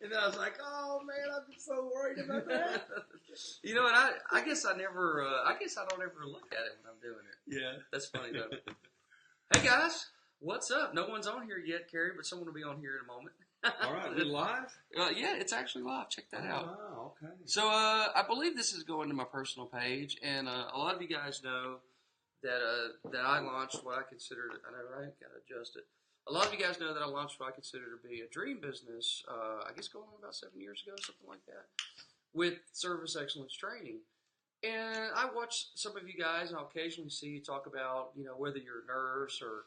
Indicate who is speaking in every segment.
Speaker 1: And then I was like, oh man, I'm so worried about that.
Speaker 2: You know, and I guess I never, I guess I don't ever look at it when I'm doing it.
Speaker 1: Yeah.
Speaker 2: That's funny though. Hey guys, what's up? No one's on here yet, Kerry, but someone will be on here in a moment.
Speaker 1: All right, we live?
Speaker 2: Yeah, it's actually live. Check that out.
Speaker 1: Wow, okay.
Speaker 2: So I believe this is going to my personal page, and a lot of you guys know that I launched what I consider, I know, right? Got to adjust it. A lot of you guys know that I launched what I consider to be a dream business, I guess going on about 7 years ago, something like that, with service excellence training. And I watch some of you guys, and I'll occasionally see you talk about, you know, whether you're a nurse or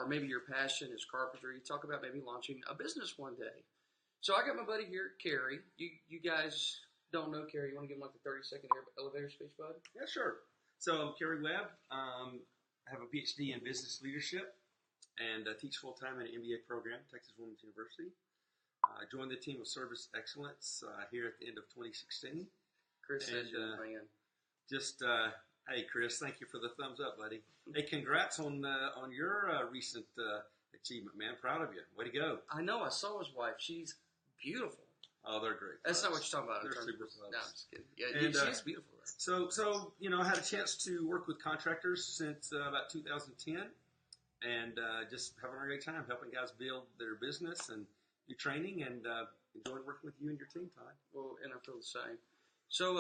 Speaker 2: maybe your passion is carpentry. You talk about maybe launching a business one day. So I got my buddy here, Kerry. You guys don't know Kerry. You want to give him like the 30-second elevator speech, bud?
Speaker 1: Yeah, sure. So I'm Kerry Webb. I have a PhD in business leadership and teach full-time in an MBA program, Texas Women's University. I joined the team of Service Excellence here at the end of 2016.
Speaker 2: Chris says you're the man.
Speaker 1: Just, hey, Chris, thank you for the thumbs up, buddy. Hey, congrats on your recent achievement, man. Proud of you. Way to go.
Speaker 2: I know. I saw his wife. She's beautiful.
Speaker 1: Oh, they're great.
Speaker 2: That's not what you're talking about.
Speaker 1: They're super close.
Speaker 2: No, I'm just kidding. Yeah, she's beautiful. Right?
Speaker 1: So you know, I had a chance to work with contractors since about 2010, and just having a great time helping guys build their business and do training, and enjoying working with you and your team, Todd.
Speaker 2: Well, and I feel the same. So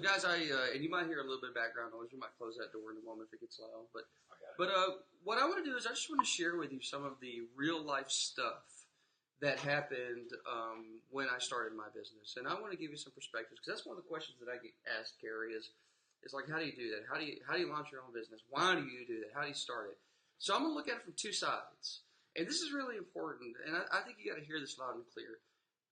Speaker 2: guys, and you might hear a little bit of background noise. We might close that door in a moment if it gets loud. But what I want to do is I just want to share with you some of the real life stuff that happened when I started my business, and I want to give you some perspectives because that's one of the questions that I get asked, Kerry, is like, how do you do that? How do you launch your own business? Why do you do that? How do you start it? So I'm gonna look at it from two sides, and this is really important, and I think you got to hear this loud and clear.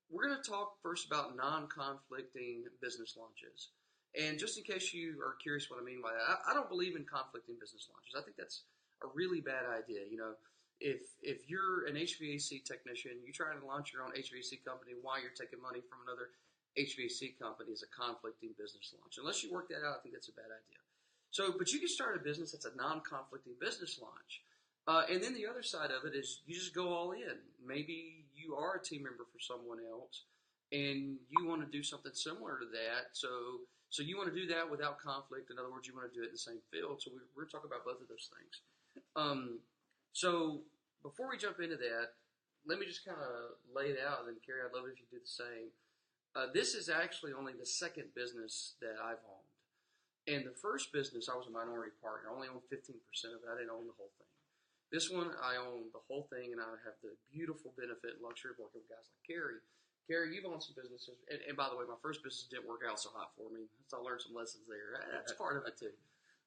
Speaker 2: We're going to talk first about non-conflicting business launches. And just in case you are curious what I mean by that, I don't believe in conflicting business launches. I think that's a really bad idea. You know, if you're an HVAC technician, you're trying to launch your own HVAC company while you're taking money from another HVAC company is a conflicting business launch. Unless you work that out, I think that's a bad idea. So, but you can start a business that's a non-conflicting business launch. And then the other side of it is you just go all in. Maybe you are a team member for someone else, and you want to do something similar to that. So you want to do that without conflict. In other words, you want to do it in the same field. So we're going to talk about both of those things. So before we jump into that, let me just kind of lay it out. And then, Kerry, I'd love it if you do the same. This is actually only the second business that I've owned. And the first business, I was a minority partner. I only owned 15% of it. I didn't own the whole thing. This one, I own the whole thing, and I have the beautiful benefit and luxury of working with guys like Kerry. Kerry, you've owned some businesses, and by the way, my first business didn't work out so hot for me, so I learned some lessons there. That's part of it, too.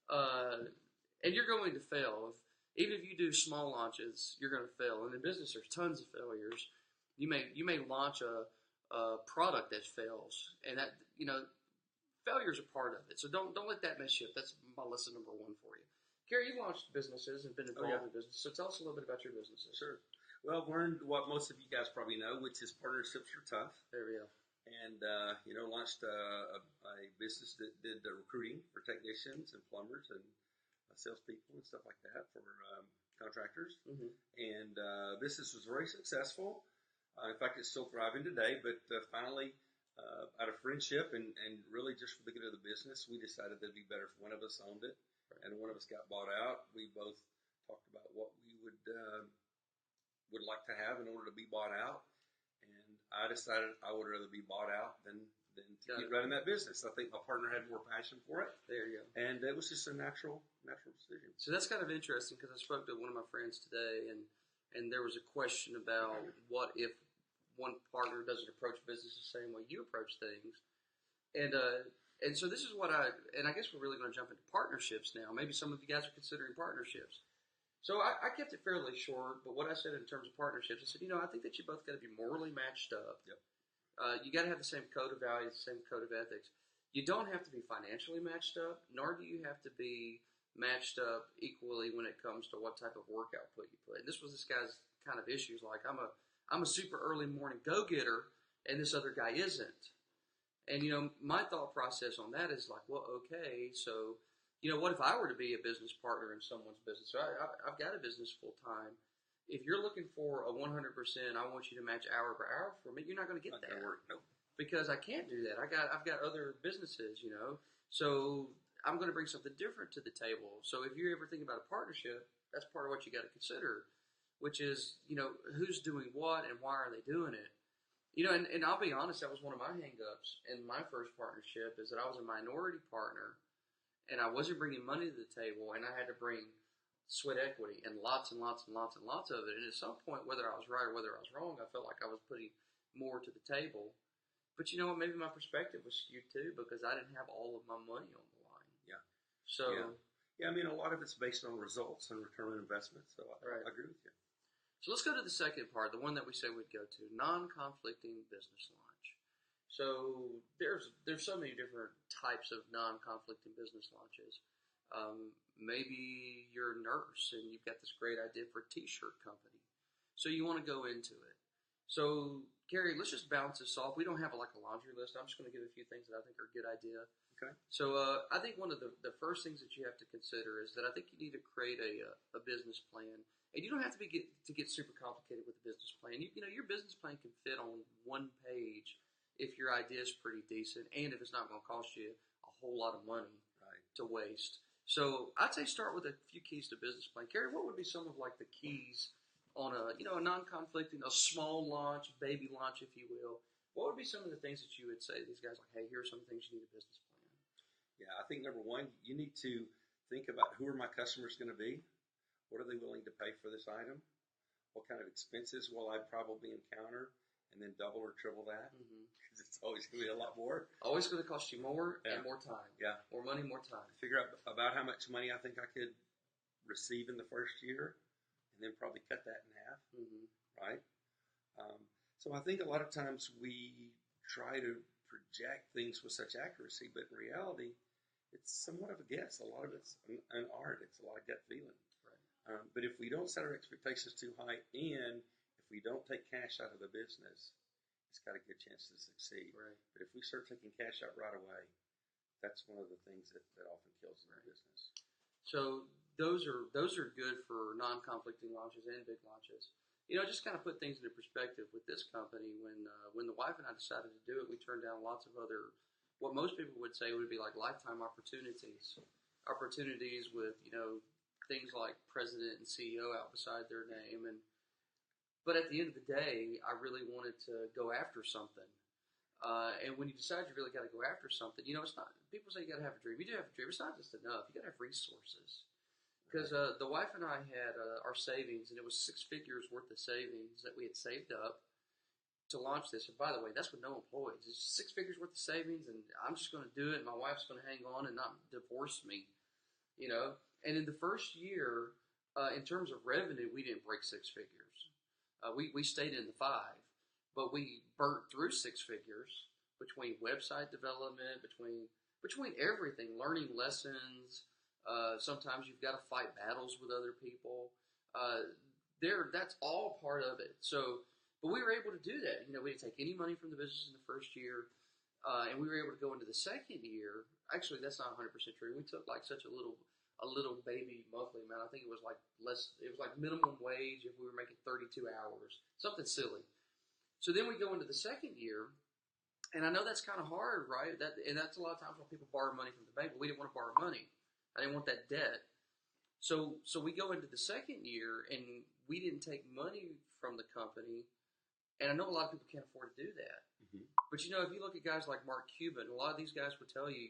Speaker 2: And you're going to fail. Even if you do small launches, you're going to fail. And in business, there's tons of failures. You may launch a product that fails, and that, you know, failure is a part of it. So don't let that mess you up. That's my lesson number one for you. Kerry, you've launched businesses and been involved in business, so tell us a little bit about your businesses.
Speaker 1: Sure. Well, I've learned what most of you guys probably know, which is partnerships are tough.
Speaker 2: There we go.
Speaker 1: And, you know, launched a business that did recruiting for technicians and plumbers and salespeople and stuff like that for contractors. Mm-hmm. And business was very successful. In fact, it's still thriving today, but finally, out of friendship and really just for the good of the business, we decided that it'd be better if one of us owned it. And one of us got bought out. We both talked about what we would like to have in order to be bought out, and I decided I would rather be bought out than to keep running that business. I think my partner had more passion for it.
Speaker 2: There you go.
Speaker 1: And it was just a natural decision.
Speaker 2: So that's kind of interesting because I spoke to one of my friends today, and there was a question about what if one partner doesn't approach business the same way you approach things, and so this is what I guess we're really going to jump into partnerships now. Maybe some of you guys are considering partnerships. So I kept it fairly short, but what I said in terms of partnerships, I said, you know, I think that you both got to be morally matched up.
Speaker 1: Yep.
Speaker 2: You got to have the same code of values, the same code of ethics. You don't have to be financially matched up, nor do you have to be matched up equally when it comes to what type of work output you put. And this was this guy's kind of issues, like I'm a super early morning go-getter, and this other guy isn't. And, you know, my thought process on that is like, well, okay, so, you know, what if I were to be a business partner in someone's business? So I've got a business full-time. if you're looking for a 100%, I want you to match hour per hour for me, you're not going to get
Speaker 1: Not
Speaker 2: that.
Speaker 1: gonna work. Nope.
Speaker 2: Because I can't do that. I've got other businesses, So I'm going to bring something different to the table. So if you ever think about a partnership, that's part of what you got to consider, which is, who's doing what and why are they doing it? And I'll be honest, that was one of my hang-ups in my first partnership, is that I was a minority partner and I wasn't bringing money to the table, and I had to bring sweat equity and lots and lots and lots and lots of it. And at some point, whether I was right or whether I was wrong, I felt like I was putting more to the table. But you know what? Maybe my perspective was skewed too, because I didn't have all of my money on the line.
Speaker 1: Yeah.
Speaker 2: So
Speaker 1: yeah. I mean, a lot of it's based on results and return on investment. So I agree with you.
Speaker 2: So let's go to the second part, the one that we said we'd go to: non-conflicting business launch. So there's so many different types of non-conflicting business launches. Maybe you're a nurse and you've got this great idea for a T-shirt company, so you want to go into it. So Kerry, let's just bounce this off. We don't have a laundry list. I'm just going to give a few things that I think are a good idea.
Speaker 1: Okay.
Speaker 2: So I think one of the first things that you have to consider is that I think you need to create a business plan. And you don't have to get super complicated with a business plan. Your business plan can fit on one page if your idea is pretty decent, and if it's not going to cost you a whole lot of money to waste. So I'd say start with a few keys to business plan. Kerry, what would be some of the keys on a non-conflicting, a small launch, baby launch, if you will? What would be some of the things that you would say to these guys, hey, here are some things you need a business plan?
Speaker 1: Yeah, I think number one, you need to think about who are my customers going to be. What are they willing to pay for this item? What kind of expenses will I probably encounter? And then double or triple that, because it's always going to be a lot more.
Speaker 2: Always going to cost you more and more time.
Speaker 1: Yeah.
Speaker 2: More money, more time.
Speaker 1: Figure out about how much money I think I could receive in the first year, and then probably cut that in half, right? So I think a lot of times we try to project things with such accuracy, but in reality, it's somewhat of a guess. A lot of it's an art. It's a lot of gut feeling. But if we don't set our expectations too high, and if we don't take cash out of the business, it's got a good chance to succeed.
Speaker 2: Right.
Speaker 1: But if we start taking cash out right away, that's one of the things that often kills the business.
Speaker 2: So those are good for non-conflicting launches and big launches. Just kind of put things into perspective with this company. When the wife and I decided to do it, we turned down lots of other, what most people would say would be like lifetime opportunities with things like president and CEO out beside their name. But at the end of the day, I really wanted to go after something. And when you decide you really got to go after something, it's not, people say you got to have a dream. You do have a dream. It's not just enough. You got to have resources. Because the wife and I had our savings, and it was 6 figures worth of savings that we had saved up to launch this. And by the way, that's with no employees. It's 6 figures worth of savings, and I'm just going to do it. And my wife's going to hang on and not divorce me, And in the first year, in terms of revenue, we didn't break 6 figures. We stayed in the 5, but we burnt through 6 figures between website development, between everything, learning lessons. Sometimes you've got to fight battles with other people. That's all part of it. So, but we were able to do that. We didn't take any money from the business in the first year, and we were able to go into the second year. Actually, that's not 100% true. We took such a little baby monthly amount. I think it was less. It was minimum wage if we were making 32 hours, something silly. So then we go into the second year, and I know that's kind of hard, right? And that's a lot of times when people borrow money from the bank, but we didn't want to borrow money. I didn't want that debt. So we go into the second year, and we didn't take money from the company. And I know a lot of people can't afford to do that. Mm-hmm. But if you look at guys like Mark Cuban, a lot of these guys would tell you,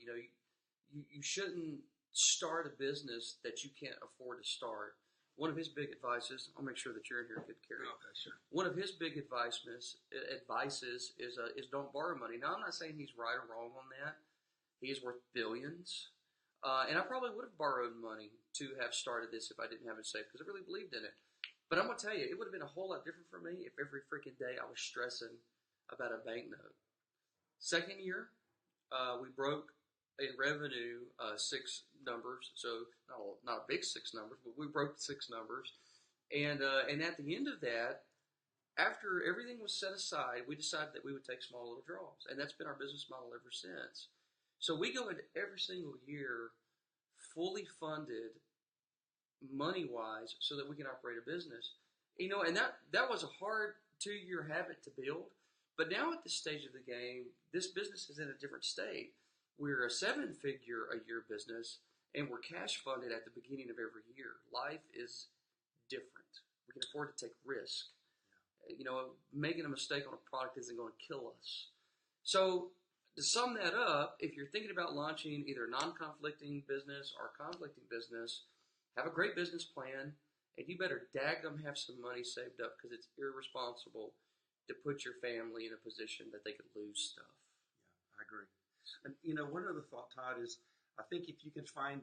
Speaker 2: you shouldn't start a business that you can't afford to start. One of his big advices, I'll make sure that you're in here, good Kerry.
Speaker 1: Okay, sure.
Speaker 2: One of his big advices is don't borrow money. Now, I'm not saying he's right or wrong on that. He is worth billions. And I probably would have borrowed money to have started this if I didn't have it safe, because I really believed in it. But I'm going to tell you, it would have been a whole lot different for me if every freaking day I was stressing about a banknote. Second year, we broke in revenue 6 numbers, so not a big 6 numbers, but we broke 6 numbers. And at the end of that, after everything was set aside, we decided that we would take small little draws. And that's been our business model ever since. So we go into every single year fully funded money-wise so that we can operate a business. And that was a hard 2-year habit to build. But now at this stage of the game, this business is in a different state. We're a 7-figure-a-year business, and we're cash funded at the beginning of every year. Life is different. We can afford to take risk. Making a mistake on a product isn't going to kill us. So to sum that up, if you're thinking about launching either a non-conflicting business or a conflicting business, have a great business plan, and you better daggum have some money saved up, because it's irresponsible to put your family in a position that they could lose stuff.
Speaker 1: Yeah, I agree. And one other thought, Todd, is I think if you can find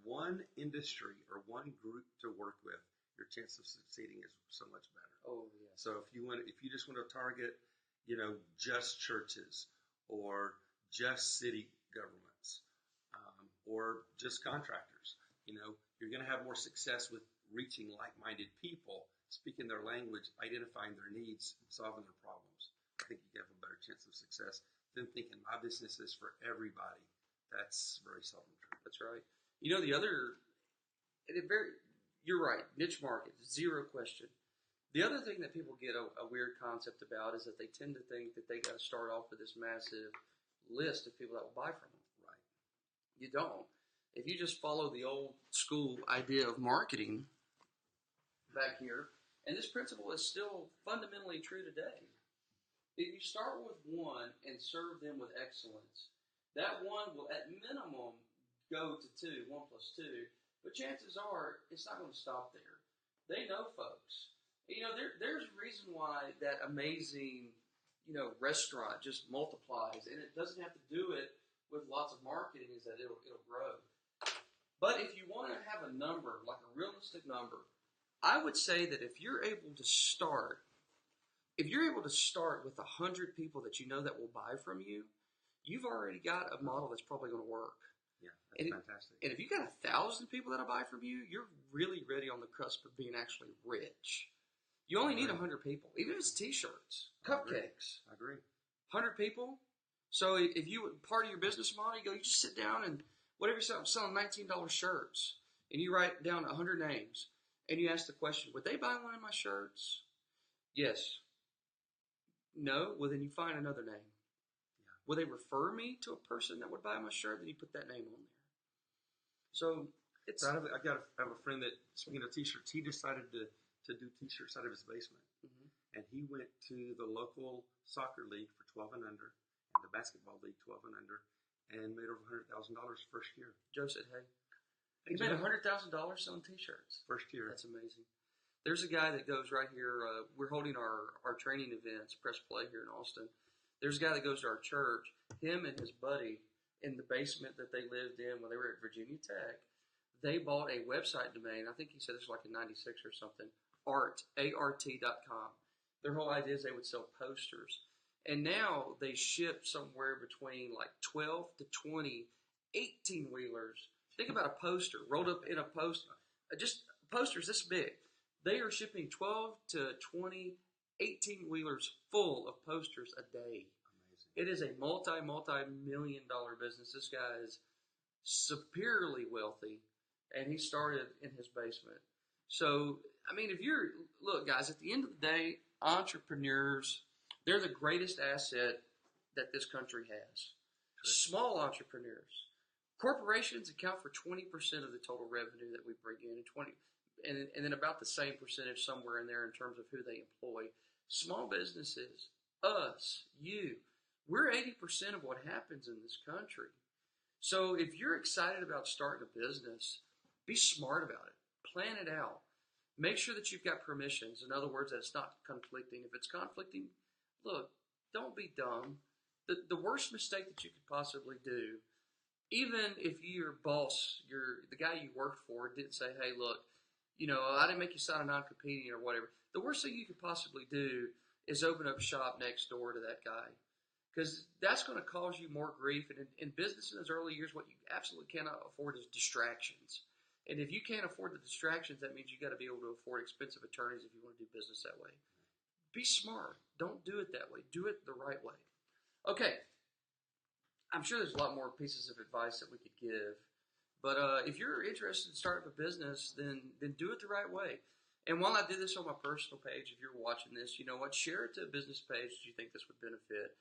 Speaker 1: one industry or one group to work with, your chance of succeeding is so much better.
Speaker 2: Oh yeah.
Speaker 1: So if you just want to target, just churches or just city governments, or just contractors, you're going to have more success with reaching like-minded people, speaking their language, identifying their needs, and solving their problems. I think you have a better chance of success than thinking my business is for everybody. That's very seldom true.
Speaker 2: That's right. You're right, niche market, zero question. The other thing that people get a weird concept about is that they tend to think that they got to start off with this massive list of people that will buy from them.
Speaker 1: Right.
Speaker 2: You don't. If you just follow the old school idea of marketing back here, and this principle is still fundamentally true today. If you start with one and serve them with excellence, that one will at minimum go to 2, 1 plus 2, but chances are it's not going to stop there. They know folks. There's a reason why that amazing, restaurant just multiplies, and it doesn't have to do it with lots of marketing, is that it'll grow. But if you want to have a number, like a realistic number, I would say that if you're able to start with 100 people that you know that will buy from you, you've already got a model that's probably going to work.
Speaker 1: Yeah, that's fantastic.
Speaker 2: And if you got 1,000 people that'll buy from you, you're really ready on the cusp of being actually rich. You only need 100 people, even if it's T-shirts, cupcakes.
Speaker 1: I agree.
Speaker 2: 100 people. So if you part of your business model, you just sit down and whatever you're selling $19 shirts, and you write down 100 names, and you ask the question, would they buy one of my shirts? Yes. No? Well, then you find another name.
Speaker 1: Yeah.
Speaker 2: Will they refer me to a person that would buy my shirt? Then you put that name on there. So it's...
Speaker 1: I have a friend that, speaking of T-shirts, he decided to do T-shirts out of his basement. Mm-hmm. And he went to the local soccer league for 12 and under, and the basketball league 12 and under, and made over $100,000 first year.
Speaker 2: Joe said, hey. He made $100,000 selling T-shirts.
Speaker 1: First year.
Speaker 2: That's amazing. There's a guy that goes right here. We're holding our training events, Press Play here in Austin. There's a guy that goes to our church. Him and his buddy, in the basement that they lived in when they were at Virginia Tech, they bought a website domain. I think he said this was like in 96 or something. ART.com. Their whole idea is they would sell posters. And now they ship somewhere between like 12 to 20 18-wheelers. Think about a poster rolled up in a poster. Just posters this big. They are shipping 12 to 20 18-wheelers full of posters a day.
Speaker 1: Amazing.
Speaker 2: It is a multi-million-dollar business. This guy is superiorly wealthy, and he started in his basement. So, look, guys, at the end of the day, entrepreneurs, they're the greatest asset that this country has. True. Small entrepreneurs. Corporations account for 20% of the total revenue that we bring in, and then about the same percentage somewhere in there in terms of who they employ. Small businesses, us, you, we're 80% of what happens in this country. So if you're excited about starting a business, be smart about it. Plan it out. Make sure that you've got permissions. In other words, that it's not conflicting. If it's conflicting, look, don't be dumb. The worst mistake that you could possibly do, even if your boss, the guy you worked for, didn't say, hey, look, I didn't make you sign a non-competing or whatever. The worst thing you could possibly do is open up shop next door to that guy, because that's going to cause you more grief. And in business in those early years, what you absolutely cannot afford is distractions. And if you can't afford the distractions, that means you got to be able to afford expensive attorneys if you want to do business that way. Be smart. Don't do it that way. Do it the right way. Okay. I'm sure there's a lot more pieces of advice that we could give. But if you're interested in starting a business, then do it the right way. And while I did this on my personal page, if you're watching this, you know what? Share it to a business page that you think this would benefit.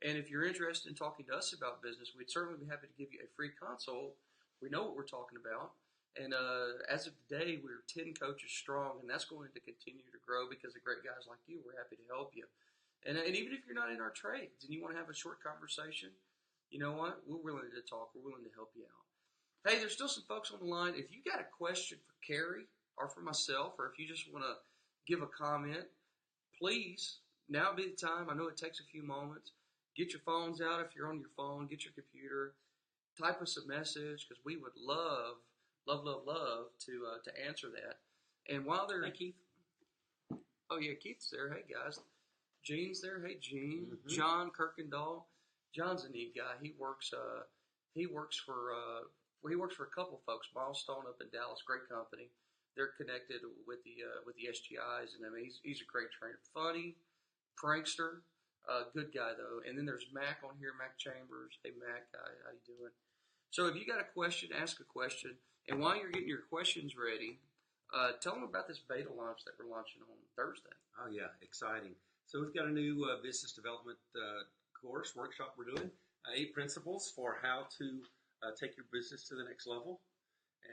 Speaker 2: And if you're interested in talking to us about business, we'd certainly be happy to give you a free consult. We know what we're talking about. And as of today, we're 10 coaches strong, and that's going to continue to grow because of great guys like you. We're happy to help you. And even if you're not in our trades and you want to have a short conversation, you know what? We're willing to talk. We're willing to help you out. Hey, there's still some folks on the line. If you got a question for Kerry or for myself, or if you just want to give a comment, please, now would be the time. I know it takes a few moments. Get your phones out if you're on your phone. Get your computer. Type us a message because we would love to answer that. And while they're
Speaker 1: Keith.
Speaker 2: Oh yeah, Keith's there. Hey guys, Gene's there. Hey Gene,
Speaker 1: Mm-hmm.
Speaker 2: John Kirkendall. John's a neat guy. He works for a couple folks. Milestone up in Dallas, great company. They're connected with the SGIs, and I mean he's a great trainer, funny, prankster, good guy though. And then there's Mac on here, Mac Chambers. Hey Mac, how you doing? So if you got a question, ask a question. And while you're getting your questions ready, tell them about this beta launch that we're launching on Thursday.
Speaker 1: Oh yeah, exciting! So we've got a new business development workshop we're doing. 8 principles for how to take your business to the next level.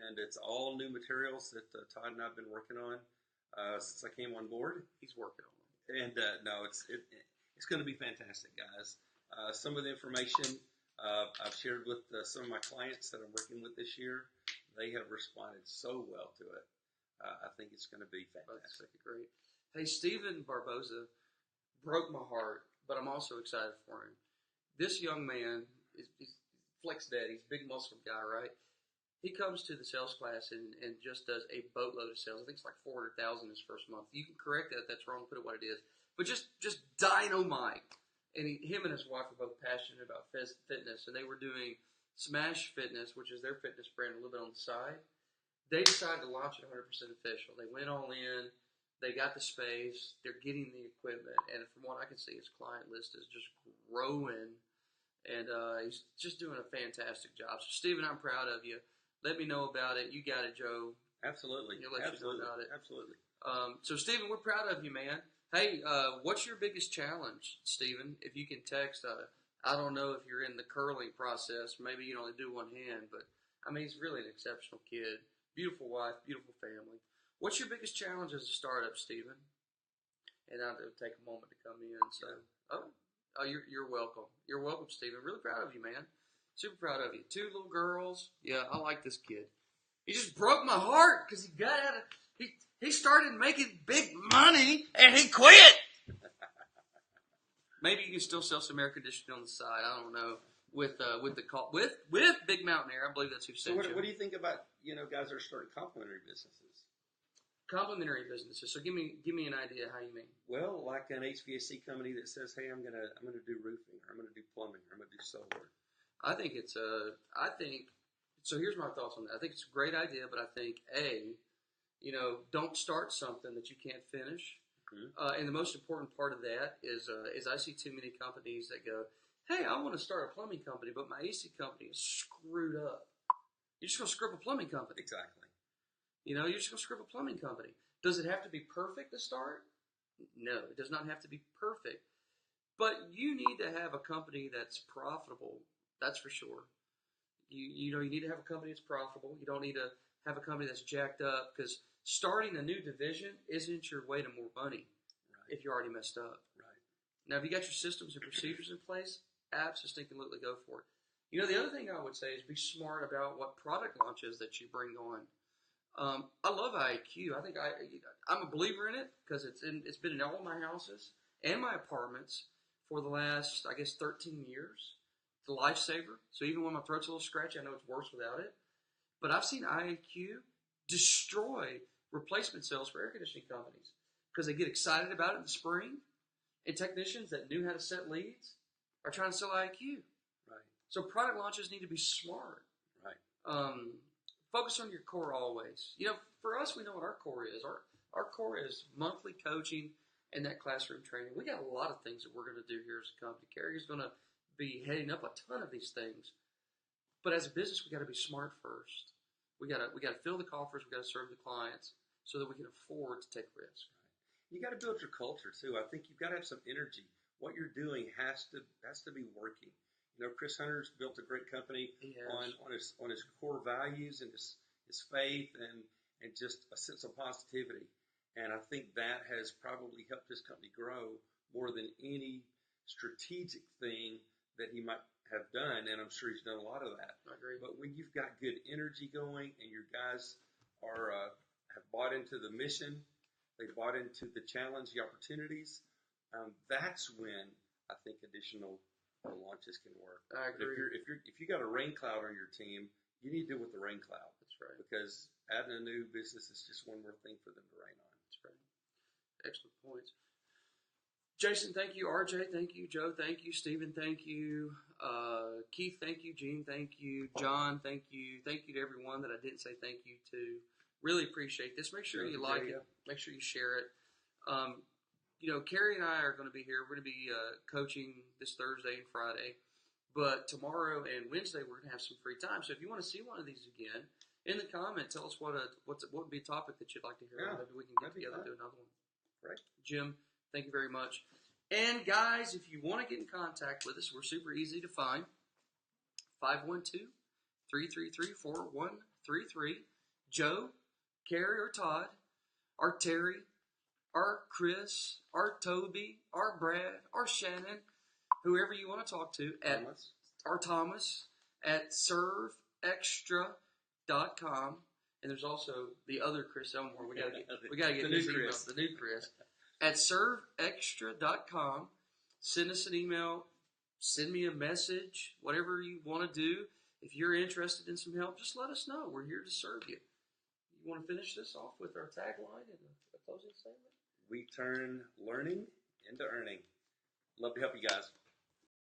Speaker 1: And it's all new materials that Todd and I have been working on since I came on board.
Speaker 2: He's working on it.
Speaker 1: And no, it's going to be fantastic, guys. Some of the information I've shared with some of my clients that I'm working with this year. They have responded so well to it. I think it's going to be fantastic.
Speaker 2: Great. Hey, Stephen Barboza broke my heart, but I'm also excited for him. This young man he's Flex Daddy. He's a big muscle guy, right? He comes to the sales class and just does a boatload of sales. I think it's like $400,000 his first month. You can correct that if that's wrong, put it what it is. But just dynamite. And him and his wife are both passionate about fitness, and they were doing Smash Fitness, which is their fitness brand, a little bit on the side. They decided to launch it 100% official. They went all in. They got the space. They're getting the equipment. And from what I can see, his client list is just growing. And he's just doing a fantastic job. So, Stephen, I'm proud of you. Let me know about it. You got it, Joe.
Speaker 1: Absolutely.
Speaker 2: He'll let you know about it.
Speaker 1: Absolutely.
Speaker 2: So, Stephen, we're proud of you, man. Hey, what's your biggest challenge, Stephen? If you can text, I don't know if you're in the curling process. Maybe you only do one hand, but, I mean, he's really an exceptional kid. Beautiful wife, beautiful family. What's your biggest challenge as a startup, Stephen? And I'll take a moment to come in. So, you're welcome. You're welcome, Stephen. Really proud of you, man. Super proud of you. 2 little girls. Yeah, I like this kid. He just broke my heart because he got out of. He started making big money and he quit. Maybe you can still sell some air conditioning on the side. I don't know. With Big Mountain Air, I believe that's who
Speaker 1: So
Speaker 2: sent you.
Speaker 1: what do you think about guys that are starting complementary businesses?
Speaker 2: Complementary businesses. So give me an idea how you mean.
Speaker 1: Well, like an HVAC company that says, "Hey, I'm gonna do roofing, or I'm gonna do plumbing, or I'm gonna do solar."
Speaker 2: I think so. Here's my thoughts on that. I think it's a great idea, but I think don't start something that you can't finish. Mm-hmm. And the most important part of that is I see too many companies that go, "Hey, I want to start a plumbing company, but my AC company is screwed up." You're just gonna screw up a plumbing company.
Speaker 1: Exactly.
Speaker 2: You're just gonna screw up a plumbing company. Does it have to be perfect to start? No, it does not have to be perfect. But you need to have a company that's profitable. That's for sure. You need to have a company that's profitable. You don't need to have a company that's jacked up because starting a new division isn't your way to more money if you're already messed up.
Speaker 1: Right.
Speaker 2: Now, if you got your systems and procedures in place, absolutely go for it. The other thing I would say is be smart about what product launches that you bring on. I love IAQ. I think I'm a believer in it because it's been in all my houses and my apartments for the last, 13 years. It's a lifesaver. So even when my throat's a little scratchy, I know it's worse without it. But I've seen IAQ destroy replacement sales for air conditioning companies because they get excited about it in the spring, and technicians that knew how to set leads are trying to sell IAQ.
Speaker 1: Right.
Speaker 2: So product launches need to be smart.
Speaker 1: Right.
Speaker 2: Focus on your core always. For us, we know what our core is. Our core is monthly coaching and that classroom training. We got a lot of things that we're going to do here as a company. Kerry's going to be heading up a ton of these things. But as a business, we got to be smart first. We got to fill the coffers. We got to serve the clients. so that we can afford to take risks.
Speaker 1: You got to build your culture too. I think you've got to have some energy. What you're doing has to be working. You know, Chris Hunter's built a great company on his core values and his faith and just a sense of positivity. And I think that has probably helped his company grow more than any strategic thing that he might have done. And I'm sure he's done a lot of that.
Speaker 2: I agree.
Speaker 1: But when you've got good energy going and your guys are have bought into the mission, they bought into the challenge, the opportunities, that's when I think additional launches can work.
Speaker 2: I agree.
Speaker 1: But if you got a rain cloud on your team, you need to deal with the rain cloud.
Speaker 2: That's right.
Speaker 1: Because adding a new business is just one more thing for them to rain on.
Speaker 2: That's right. Excellent points. Jason, thank you. RJ, thank you. Joe, thank you. Stephen, thank you. Keith, thank you. Gene, thank you. John, thank you. Thank you to everyone that I didn't say thank you to. Really appreciate this. Make sure you like it. Make sure you share it. You know, Kerry and I are going to be here. We're going to be coaching this Thursday and Friday. But tomorrow and Wednesday, we're going to have some free time. So if you want to see one of these again, in the comment, tell us what would be a topic that you'd like to hear.
Speaker 1: Yeah,
Speaker 2: maybe we can get together and do another one.
Speaker 1: Right.
Speaker 2: Jim, thank you very much. And guys, if you want to get in contact with us, we're super easy to find. 512-333-4133. Joe, Kerry, or Todd, or Terry, or Chris, or Toby, or Brad, or Shannon, whoever you want to talk to, Thomas at serveextra.com. And there's also the other Chris Elmore. We gotta get his email, the new Chris. At serveextra.com. Send us an email. Send me a message. Whatever you want to do. If you're interested in some help, just let us know. We're here to serve you. You want to finish this off with our tagline and a closing statement?
Speaker 1: We turn learning into earning. Love to help you guys.